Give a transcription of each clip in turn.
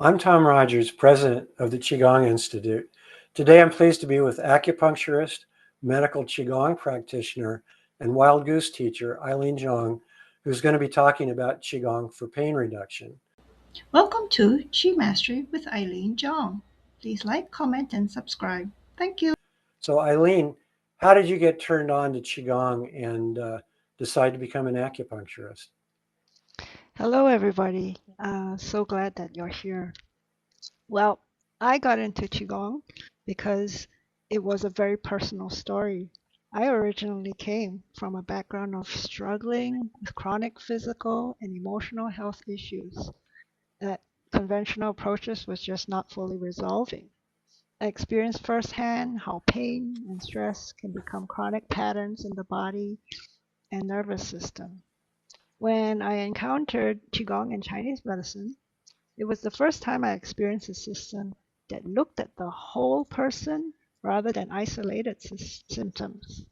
I'm Tom Rogers, president of the Qigong Institute. Today I'm pleased to be with acupuncturist, medical Qigong practitioner, and wild goose teacher Aileen Jong, who's going to be talking about Qigong for pain reduction. Welcome to Chi Mastery with Aileen Jong. Please like, comment, and subscribe. Thank you. So, Aileen, how did you get turned on to Qigong and decide to become an acupuncturist? Hello, everybody. So glad that you're here. Well, I got into Qigong because it was a very personal story. I originally came from a background of struggling with chronic physical and emotional health issues that conventional approaches was just not fully resolving. I experienced firsthand how pain and stress can become chronic patterns in the body and nervous system. When I encountered Qigong and Chinese medicine, it was the first time I experienced a system that looked at the whole person rather than isolated symptoms.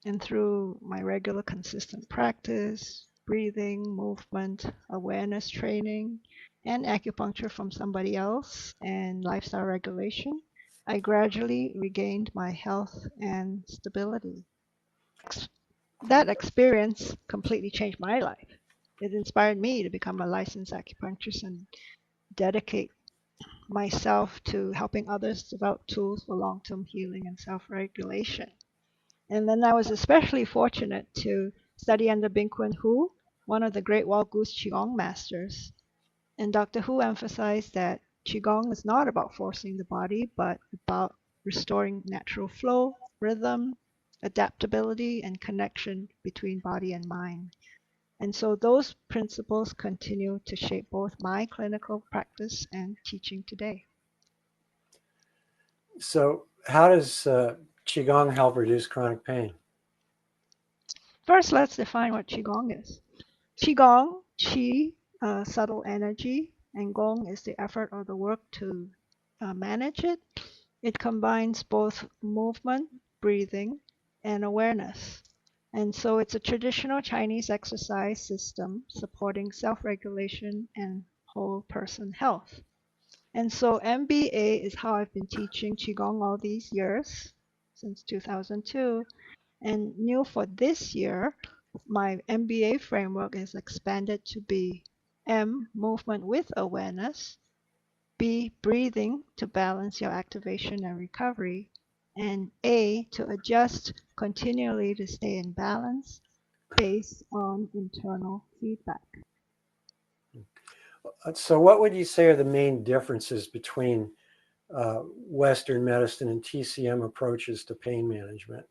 And through my regular consistent practice, breathing, movement, awareness training, and acupuncture from somebody else, and lifestyle regulation, I gradually regained my health and stability. That experience completely changed my life. It inspired me to become a licensed acupuncturist and dedicate myself to helping others develop tools for long-term healing and self-regulation. And then I was especially fortunate to study under Bing Kun Hu, one of the great Wild Goose Qigong masters. And Dr. Hu emphasized that Qigong is not about forcing the body, but about restoring natural flow, rhythm, adaptability, and connection between body and mind. And so those principles continue to shape both my clinical practice and teaching today. So, how does Qigong help reduce chronic pain? First, let's define what Qigong is. Qigong, Qi, subtle energy, and Gong is the effort or the work to manage it. It combines both movement, breathing, and awareness. And so it's a traditional Chinese exercise system supporting self-regulation and whole person health. And so MBA is how I've been teaching Qigong all these years, since 2002. And new for this year, my MBA framework is expanded to be M, movement with awareness, B, breathing to balance your activation and recovery, and A, to adjust continually to stay in balance based on internal feedback. So, what would you say are the main differences between Western medicine and TCM approaches to pain management?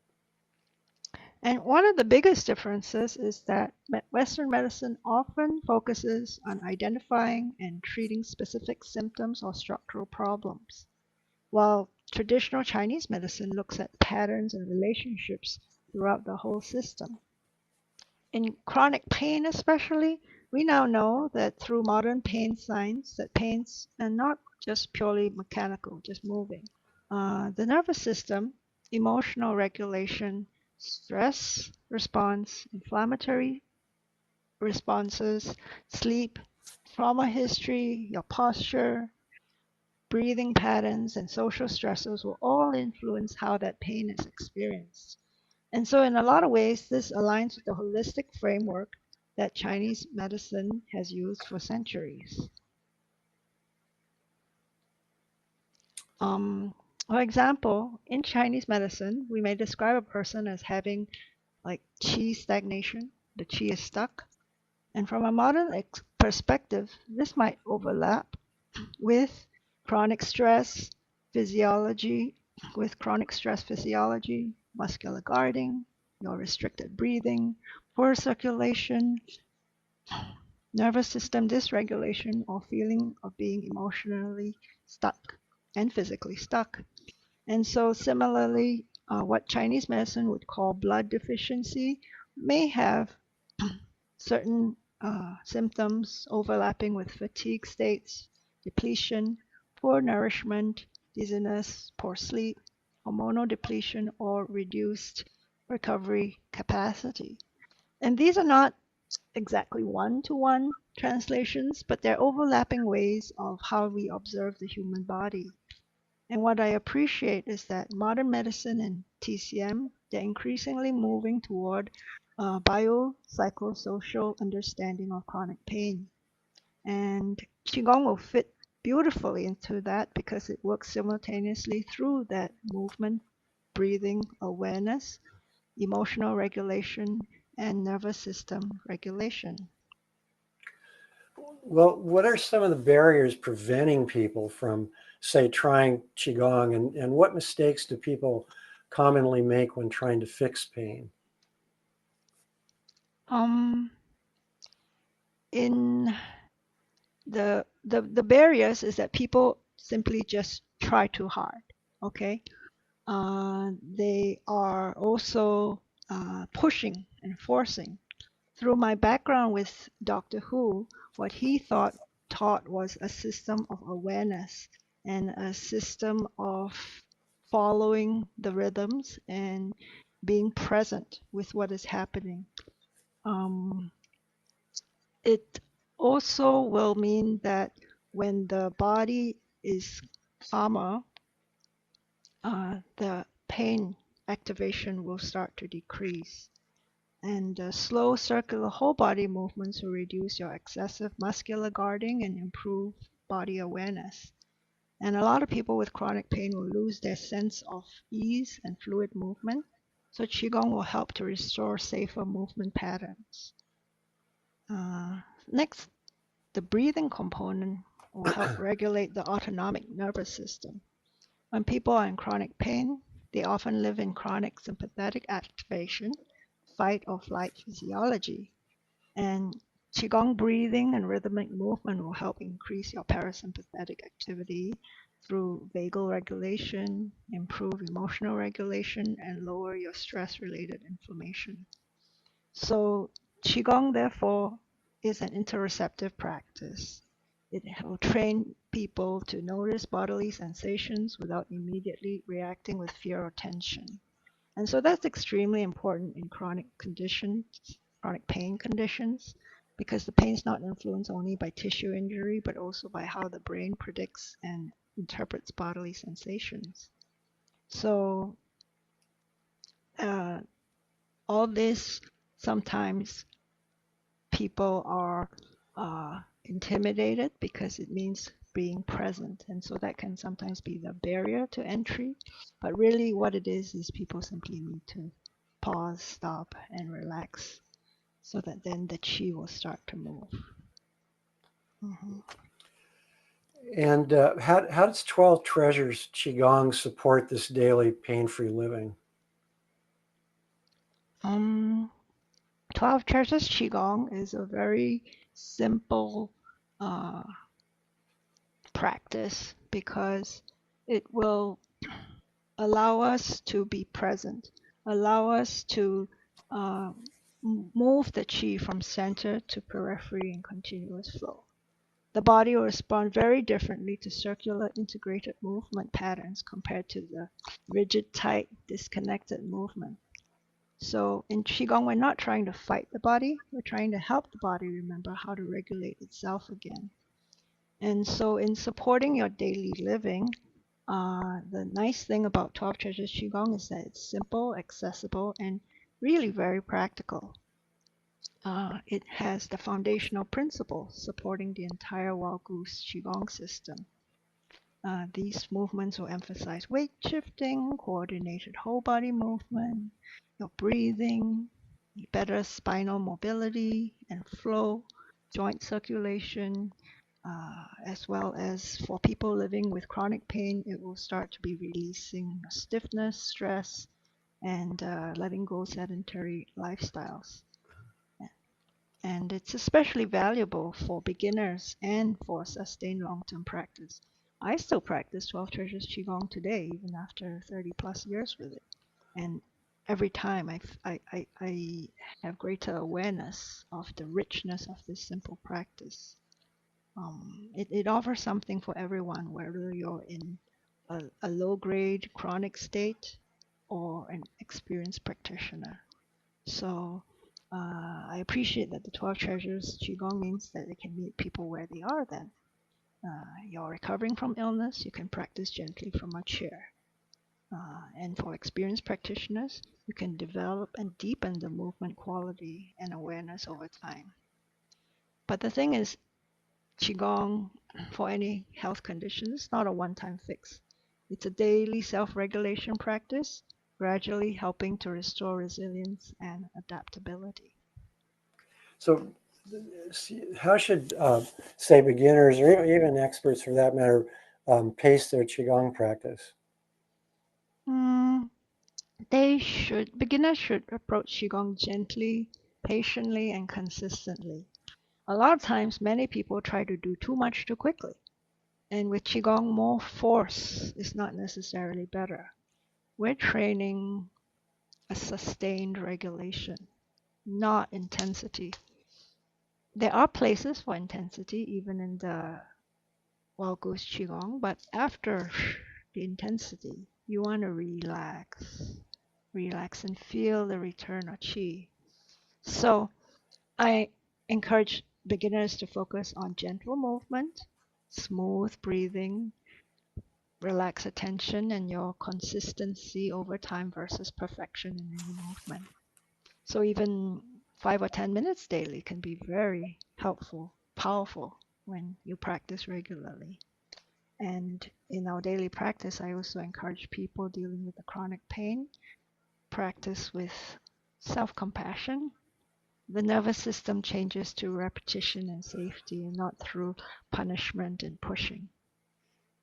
And one of the biggest differences is that Western medicine often focuses on identifying and treating specific symptoms or structural problems, while traditional Chinese medicine looks at patterns and relationships throughout the whole system. In chronic pain especially, we now know that through modern pain science that pains are not just purely mechanical, just moving. The nervous system, emotional regulation, stress response, inflammatory responses, sleep, trauma history, your posture, breathing patterns, and social stressors will all influence how that pain is experienced. And so, in a lot of ways, this aligns with the holistic framework that Chinese medicine has used for centuries. For example, in Chinese medicine, we may describe a person as having like qi stagnation, the qi is stuck. And from a modern perspective, this might overlap with chronic stress physiology, muscular guarding, your restricted breathing, poor circulation, nervous system dysregulation, or feeling of being emotionally stuck and physically stuck. And so, similarly, what Chinese medicine would call blood deficiency may have certain symptoms overlapping with fatigue states, depletion, poor nourishment, dizziness, poor sleep, hormonal depletion, or reduced recovery capacity. And these are not exactly one-to-one translations, but they're overlapping ways of how we observe the human body. And what I appreciate is that modern medicine and TCM, they're increasingly moving toward biopsychosocial understanding of chronic pain. And Qigong will fit beautifully into that because it works simultaneously through that movement, breathing, awareness, emotional regulation, and nervous system regulation. Well, what are some of the barriers preventing people from, say, trying Qigong, and what mistakes do people commonly make when trying to fix pain? In the barriers is that people simply just try too hard. Okay, they are also pushing and forcing. Through my background with Doctor Who, what he taught was a system of awareness and a system of following the rhythms and being present with what is happening. Um, it also will mean that when the body is calmer, the pain activation will start to decrease. And slow circular whole body movements will reduce your excessive muscular guarding and improve body awareness. And a lot of people with chronic pain will lose their sense of ease and fluid movement. So Qigong will help to restore safer movement patterns. Next, the breathing component will help regulate the autonomic nervous system. When people are in chronic pain, they often live in chronic sympathetic activation, fight or flight physiology. And Qigong breathing and rhythmic movement will help increase your parasympathetic activity through vagal regulation, improve emotional regulation, and lower your stress-related inflammation. So Qigong, therefore, is an interoceptive practice. It will train people to notice bodily sensations without immediately reacting with fear or tension. And so that's extremely important in chronic conditions, chronic pain conditions, because the pain is not influenced only by tissue injury, but also by how the brain predicts and interprets bodily sensations. So all this, sometimes people are intimidated because it means being present. And so that can sometimes be the barrier to entry. But really, what it is people simply need to pause, stop, and relax so that then the chi will start to move. Mm-hmm. And how does 12 Treasures Qigong support this daily pain-free living? 12 Treasures Qigong is a very simple practice because it will allow us to be present, allow us to move the chi from center to periphery in continuous flow. The body will respond very differently to circular integrated movement patterns compared to the rigid, tight, disconnected movement. So in Qigong, we're not trying to fight the body, we're trying to help the body remember how to regulate itself again. And so in supporting your daily living, the nice thing about 12 Treasures Qigong is that it's simple, accessible, and really very practical. It has the foundational principles supporting the entire Wild Goose Qigong system. These movements will emphasize weight shifting, coordinated whole body movement, your breathing, better spinal mobility and flow, joint circulation, as well as for people living with chronic pain, it will start to be releasing stiffness, stress, and letting go sedentary lifestyles. And it's especially valuable for beginners and for sustained long-term practice. I still practice 12 Treasures Qigong today, even after 30 plus years with it. And every time I have greater awareness of the richness of this simple practice. It offers something for everyone, whether you're in a low-grade chronic state or an experienced practitioner. So I appreciate that the 12 treasures Qigong means that they can meet people where they are then. You're recovering from illness, you can practice gently from a chair. And for experienced practitioners, you can develop and deepen the movement quality and awareness over time. But the thing is, Qigong for any health condition is not a one-time fix. It's a daily self-regulation practice, gradually helping to restore resilience and adaptability. So, how should, say, beginners or even experts for that matter, pace their Qigong practice? Beginners should approach Qigong gently, patiently, and consistently. A lot of times, many people try to do too much too quickly. And with Qigong, more force is not necessarily better. We're training a sustained regulation, not intensity. There are places for intensity, even in the Wild Goose Qigong, but after the intensity, you want to relax and feel the return of Qi. So I encourage beginners to focus on gentle movement, smooth breathing, relax attention, and your consistency over time versus perfection in any movement. So even 5 or 10 minutes daily can be very helpful, powerful when you practice regularly. And in our daily practice, I also encourage people dealing with the chronic pain, practice with self-compassion. The nervous system changes to repetition and safety and not through punishment and pushing.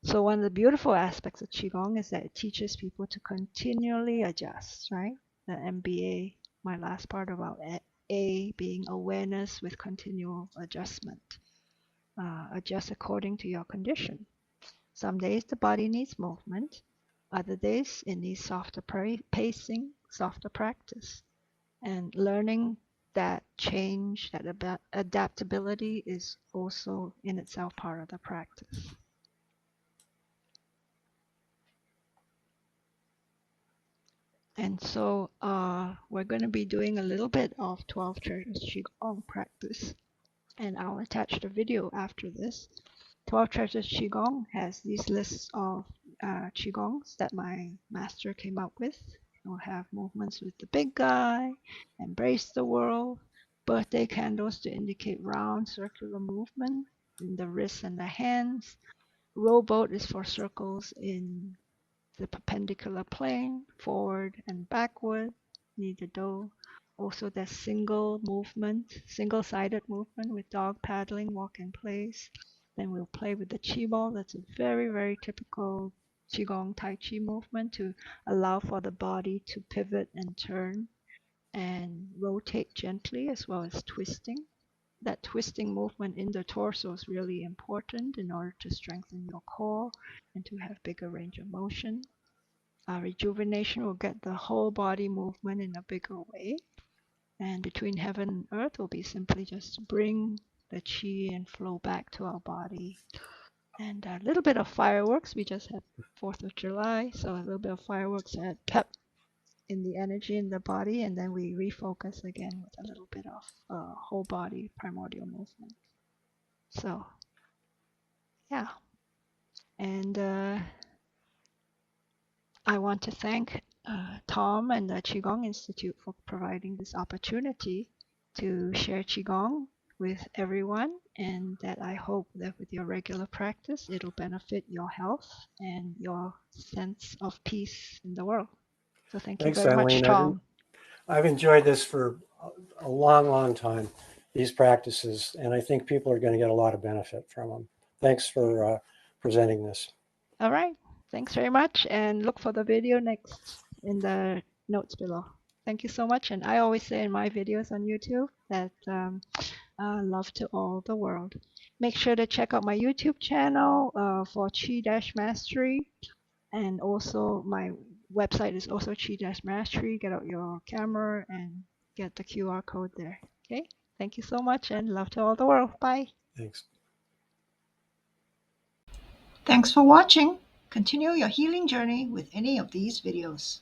So one of the beautiful aspects of Qigong is that it teaches people to continually adjust, right? The MBA, my last part about A being awareness with continual adjustment. Adjust according to your condition. Some days the body needs movement. Other days it needs softer pacing, softer practice. And learning that change, that adaptability is also in itself part of the practice. And so we're going to be doing a little bit of 12 Treasures Qigong practice. And I'll attach the video after this. 12 Treasures Qigong has these lists of Qigongs that my master came up with. We'll have movements with the big guy, embrace the world, birthday candles to indicate round circular movement in the wrists and the hands. Rowboat is for circles in the perpendicular plane, forward and backward, knee to toe. Also, there's single-sided movement with dog paddling, walk in place. Then we'll play with the Qi ball. That's a very, very typical Qigong Tai Chi movement to allow for the body to pivot and turn and rotate gently as well as twisting. That twisting movement in the torso is really important in order to strengthen your core and to have bigger range of motion. Rejuvenation will get the whole body movement in a bigger way. And between heaven and earth will be simply just to bring the Qi and flow back to our body. And a little bit of fireworks. We just had 4th of July, so a little bit of fireworks to add pep in the energy in the body. And then we refocus again with a little bit of whole body primordial movement. So, yeah. And I want to thank Tom and the Qigong Institute for providing this opportunity to share Qigong with everyone, and that I hope that with your regular practice, it'll benefit your health and your sense of peace in the world. So thank you very much, Tom. I've enjoyed this for a long, long time, these practices, and I think people are going to get a lot of benefit from them. Thanks for presenting this. All right. Thanks very much, and look for the video next in the notes below. Thank you so much. And I always say in my videos on YouTube that love to all the world. Make sure to check out my YouTube channel for Qi-Mastery, and also my website is also Qi-Mastery. Get out your camera and get the QR code there. Okay. Thank you so much, and love to all the world. Bye. Thanks. Thanks for watching. Continue your healing journey with any of these videos.